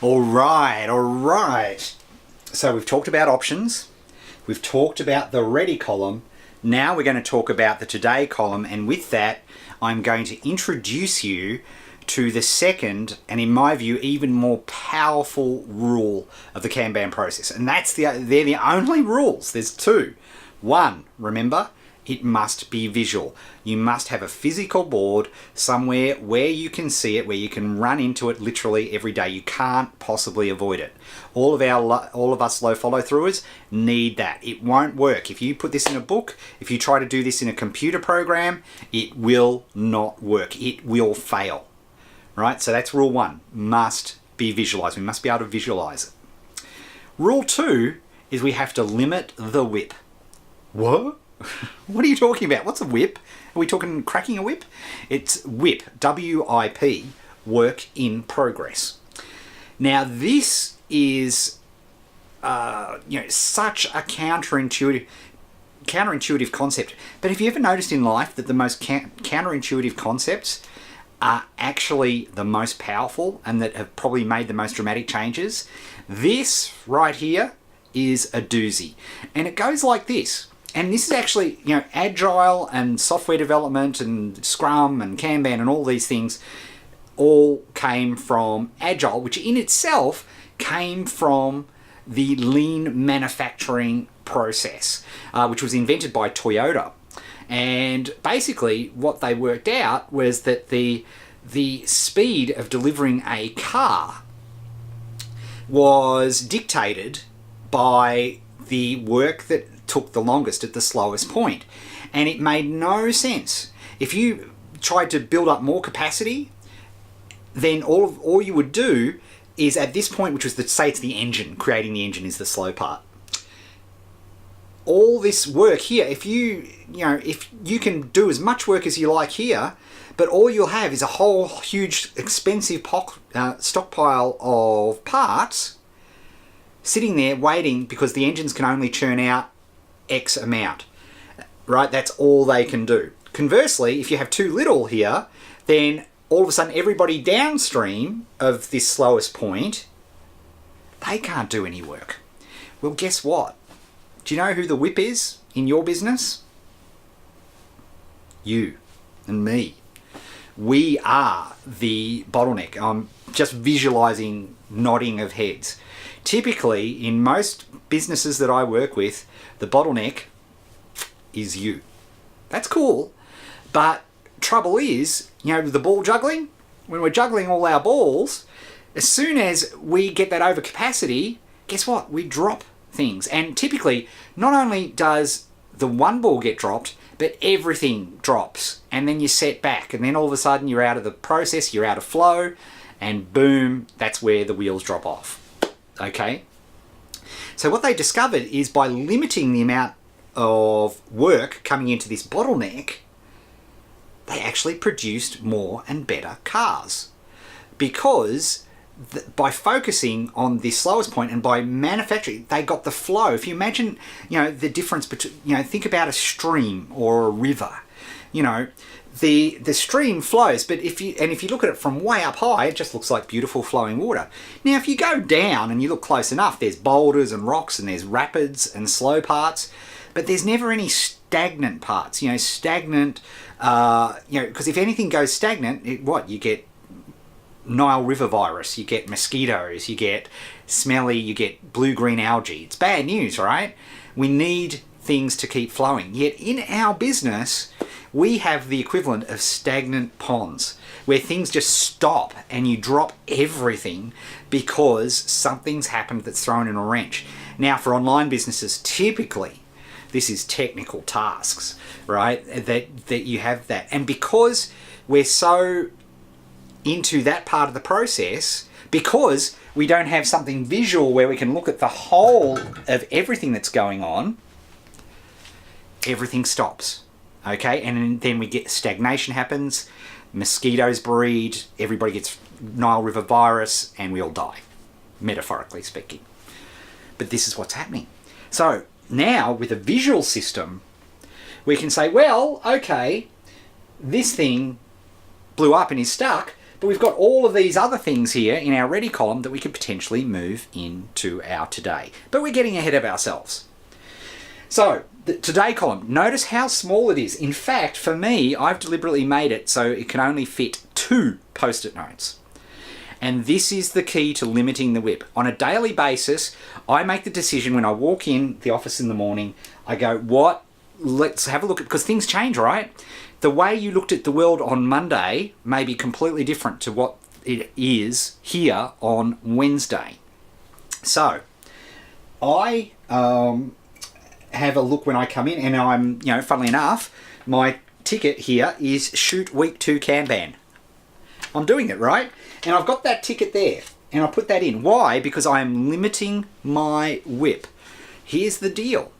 All right, all right. So we've talked about options. We've talked about the ready column. Now we're going to talk about the today column, and with that, I'm going to introduce you to the second, and in my view, even more powerful rule of the Kanban process. And they're the only rules. There's two. One, remember, it must be visual. You must have a physical board somewhere where you can see it, where you can run into it literally every day. You can't possibly avoid it. All of us low follow throughers need that. It won't work. If you put this in a book, if you try to do this in a computer program, it will not work. It will fail. Right? So that's rule one. Must be visualized. We must be able to visualize it. Rule two is we have to limit the WIP. What? What are you talking about? What's a WIP? Are we talking cracking a whip? It's WIP, W-I-P, work in progress. Now this is such a counterintuitive concept. But have you ever noticed in life that the most counterintuitive concepts are actually the most powerful and that have probably made the most dramatic changes? This right here is a doozy. And it goes like this. And this is actually, Agile and software development and Scrum and Kanban and all these things all came from Agile, which in itself came from the lean manufacturing process, which was invented by Toyota. And basically what they worked out was that the speed of delivering a car was dictated by the work that took the longest at the slowest point. And it made no sense. If you tried to build up more capacity, then all you would do is at this point, which was say it's the engine, creating the engine is the slow part. All this work here, if you can do as much work as you like here, but all you'll have is a whole huge expensive stockpile of parts sitting there waiting because the engines can only churn out X amount, right? That's all they can do. Conversely, if you have too little here, then all of a sudden everybody downstream of this slowest point, they can't do any work. Well, guess what? Do you know who the WIP is in your business? You and me. We are the bottleneck. I'm just visualizing nodding of heads. Typically, in most businesses that I work with, the bottleneck is you. That's cool. But trouble is, the ball juggling, when we're juggling all our balls, as soon as we get that overcapacity, guess what? We drop things. And typically, not only does the one ball get dropped, but everything drops. And then you set back. And then all of a sudden, you're out of the process, you're out of flow, and boom, that's where the wheels drop off. Okay? So what they discovered is by limiting the amount of work coming into this bottleneck, they actually produced more and better cars. Because by focusing on the slowest point and by manufacturing, they got the flow. If you imagine, the difference between, think about a stream or a river. The stream flows, but if you look at it from way up high, it just looks like beautiful flowing water. Now, if you go down and you look close enough, there's boulders and rocks and there's rapids and slow parts, but there's never any stagnant parts. Stagnant. Because if anything goes stagnant, you get Nile River virus, you get mosquitoes, you get smelly, you get blue-green algae. It's bad news, right? We need things to keep flowing. Yet in our business, we have the equivalent of stagnant ponds where things just stop and you drop everything because something's happened that's thrown in a wrench. Now, for online businesses, typically, this is technical tasks, right? That you have that. And because we're so into that part of the process, because we don't have something visual where we can look at the whole of everything that's going on, everything stops. Okay, and then we get stagnation happens, mosquitoes breed, everybody gets Nile River virus, and we all die, metaphorically speaking. But this is what's happening. So now with a visual system, we can say, well, okay, this thing blew up and is stuck, But we've got all of these other things here in our ready column that we could potentially move into our today. But we're getting ahead of ourselves. So the today column, notice how small it is. In fact, for me, I've deliberately made it so it can only fit 2 post-it notes. And this is the key to limiting the WIP. On a daily basis, I make the decision when I walk in the office in the morning, I go, let's have a look at, because things change, right? The way you looked at the world on Monday may be completely different to what it is here on Wednesday. So I have a look when I come in, and I'm, funnily enough, my ticket here is Shoot Week 2 Kanban. I'm doing it, right? And I've got that ticket there, and I put that in. Why? Because I am limiting my WIP. Here's the deal.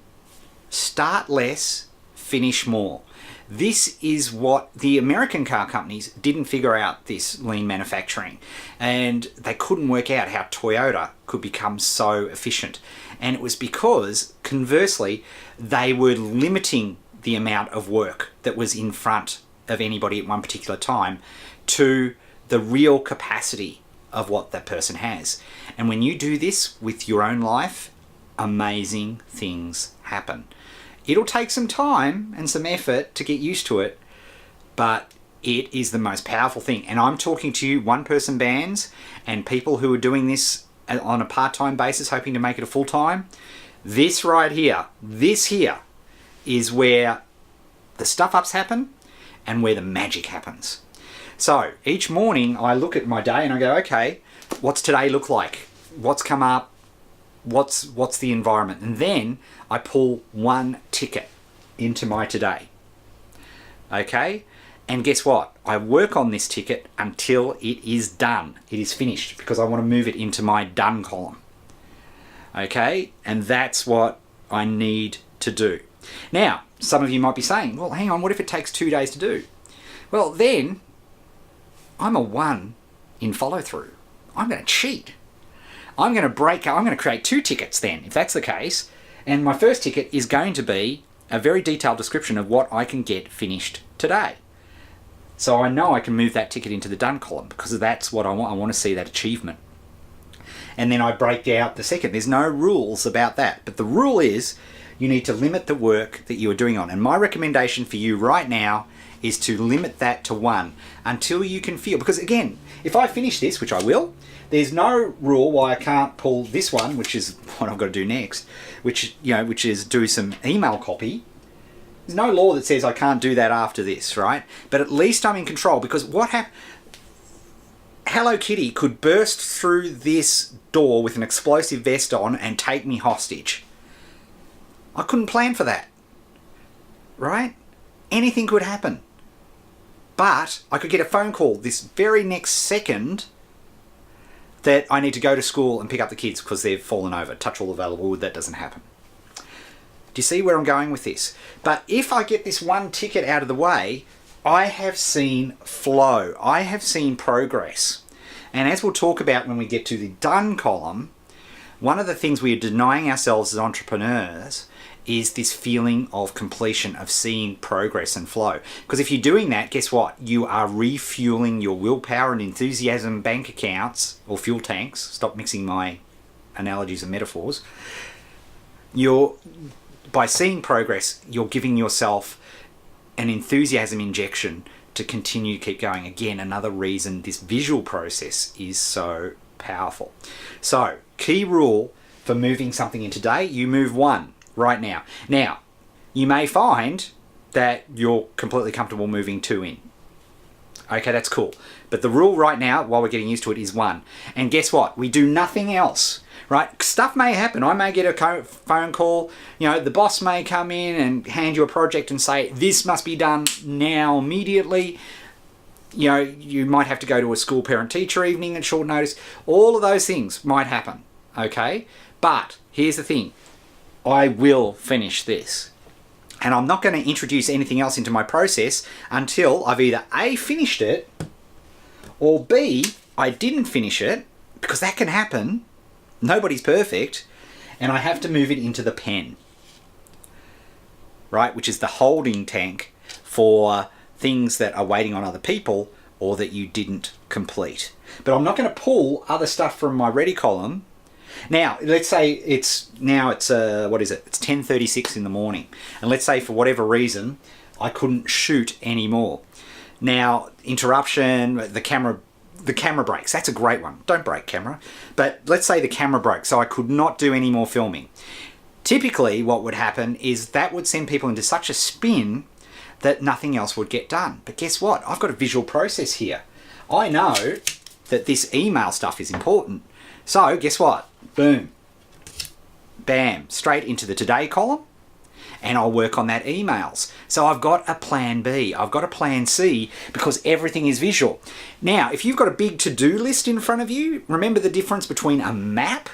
Start less, finish more. This is what the American car companies didn't figure out, this lean manufacturing. And they couldn't work out how Toyota could become so efficient. And it was because, conversely, they were limiting the amount of work that was in front of anybody at one particular time to the real capacity of what that person has. And when you do this with your own life, amazing things happen. It'll take some time and some effort to get used to it, but it is the most powerful thing. And I'm talking to you one-person bands and people who are doing this on a part-time basis, hoping to make it a full-time. This right here, this here is where the stuff-ups happen and where the magic happens. So each morning I look at my day and I go, okay, what's today look like? What's come up? What's the environment? And then I pull one ticket into my today. Okay? And guess what? I work on this ticket until it is done. It is finished, because I want to move it into my done column. Okay? And that's what I need to do. Now, some of you might be saying, well, hang on, what if it takes 2 days to do? Well, then I'm a 1 in follow through. I'm going to cheat. I'm going to create 2 tickets then, if that's the case. And my first ticket is going to be a very detailed description of what I can get finished today. So I know I can move that ticket into the done column, because that's what I want. I want to see that achievement. And then I break out the second. There's no rules about that. But the rule is you need to limit the work that you are doing on. And my recommendation for you right now is to limit that to 1 until you can feel, because again, if I finish this, which I will, there's no rule why I can't pull this one, which is what I've got to do next, which is do some email copy. There's no law that says I can't do that after this, right? But at least I'm in control, because what happened? Hello Kitty could burst through this door with an explosive vest on and take me hostage. I couldn't plan for that, right? Anything could happen. But I could get a phone call this very next second that I need to go to school and pick up the kids because they've fallen over. Touch all available wood, that doesn't happen. Do you see where I'm going with this? But if I get this one ticket out of the way, I have seen flow. I have seen progress. And as we'll talk about when we get to the done column, one of the things we are denying ourselves as entrepreneurs is this feeling of completion, of seeing progress and flow. Because if you're doing that, guess what? You are refueling your willpower and enthusiasm bank accounts, or fuel tanks. Stop mixing my analogies and metaphors. By seeing progress, you're giving yourself an enthusiasm injection to continue to keep going. Again, another reason this visual process is so powerful. So, key rule for moving something in today, you move 1 right now. Now, you may find that you're completely comfortable moving 2 in. Okay, that's cool. But the rule right now, while we're getting used to it, is 1. And guess what? We do nothing else, right? Stuff may happen. I may get a phone call. The boss may come in and hand you a project and say, this must be done now, immediately. You might have to go to a school parent-teacher evening at short notice. All of those things might happen, okay? But here's the thing. I will finish this. And I'm not going to introduce anything else into my process until I've either A, finished it, or B, I didn't finish it, because that can happen. Nobody's perfect. And I have to move it into the pen, right? Which is the holding tank for things that are waiting on other people or that you didn't complete. But I'm not going to pull other stuff from my ready column. Now, let's say it's 10:36 in the morning. And let's say for whatever reason, I couldn't shoot anymore. Now, interruption, the camera breaks. That's a great one. Don't break camera. But let's say the camera broke, so I could not do any more filming. Typically, what would happen is that would send people into such a spin that nothing else would get done. But guess what? I've got a visual process here. I know that this email stuff is important. So guess what? Boom. Bam. Straight into the today column. And I'll work on that emails. So I've got a plan B. I've got a plan C because everything is visual. Now, if you've got a big to-do list in front of you, remember the difference between a map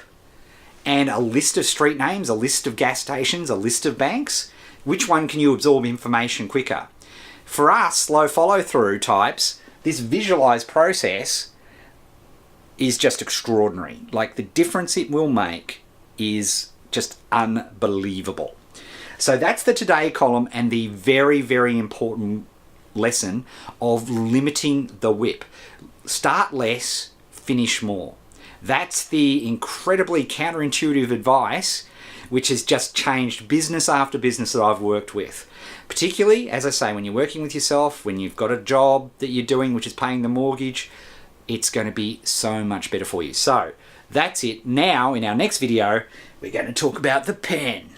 and a list of street names, a list of gas stations, a list of banks? Which one can you absorb information quicker? For us, slow follow-through types, this visualized process is just extraordinary. Like, the difference it will make is just unbelievable. So that's the today column and the very, very important lesson of limiting the WIP. Start less, finish more. That's the incredibly counterintuitive advice which has just changed business after business that I've worked with. Particularly, as I say, when you're working with yourself, when you've got a job that you're doing which is paying the mortgage, it's going to be so much better for you. So that's it. Now, in our next video, we're going to talk about the pen.